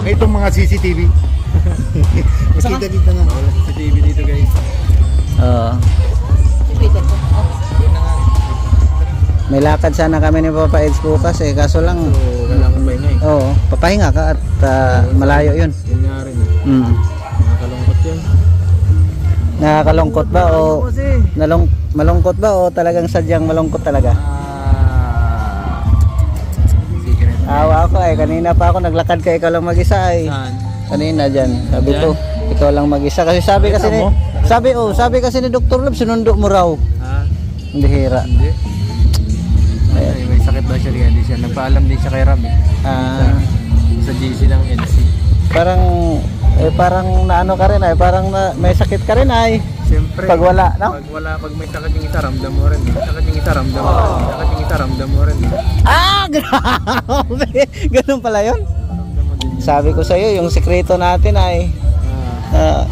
Itong mga CCTV. Makita dito nga. Wala CCTV dito guys. Oo. May lakad sana kami ni Papa Eds bukas eh, kaso lang So, kailangan ba nga eh. oo, papahinga ka at malayo yun. Yun nga rin eh. Nakakalungkot yun. Nakakalungkot ba o malungkot ba o talagang sadyang malungkot talaga? Secret. Awa ako eh, kanina pa ako naglakad ka, ikaw lang mag-isa eh. Saan? Kanina dyan, sabi Dyan? ko, ikaw lang mag-isa kasi sabi kasi ni sabi kasi ni Dr. Lab, sinundo mo raw. Ha? Hindi hira. Hindi. Ay, may sakit daw siya rin. Hindi siya. Nagpaalam din siya kay Rab eh. Sa GC ng NC. Parang naano ka rin ay, parang may sakit ka rin ay. Siyempre. Pag wala, no? Pag may sakit yung isa, ramdam mo rin. May sakit yung isa, ramdam mo rin. May sakit yung isa, ramdam mo rin. Grabe! Ganun pala yun? Ramdam mo din. Sabi ko sa iyo, yung sekreto natin ay Ah.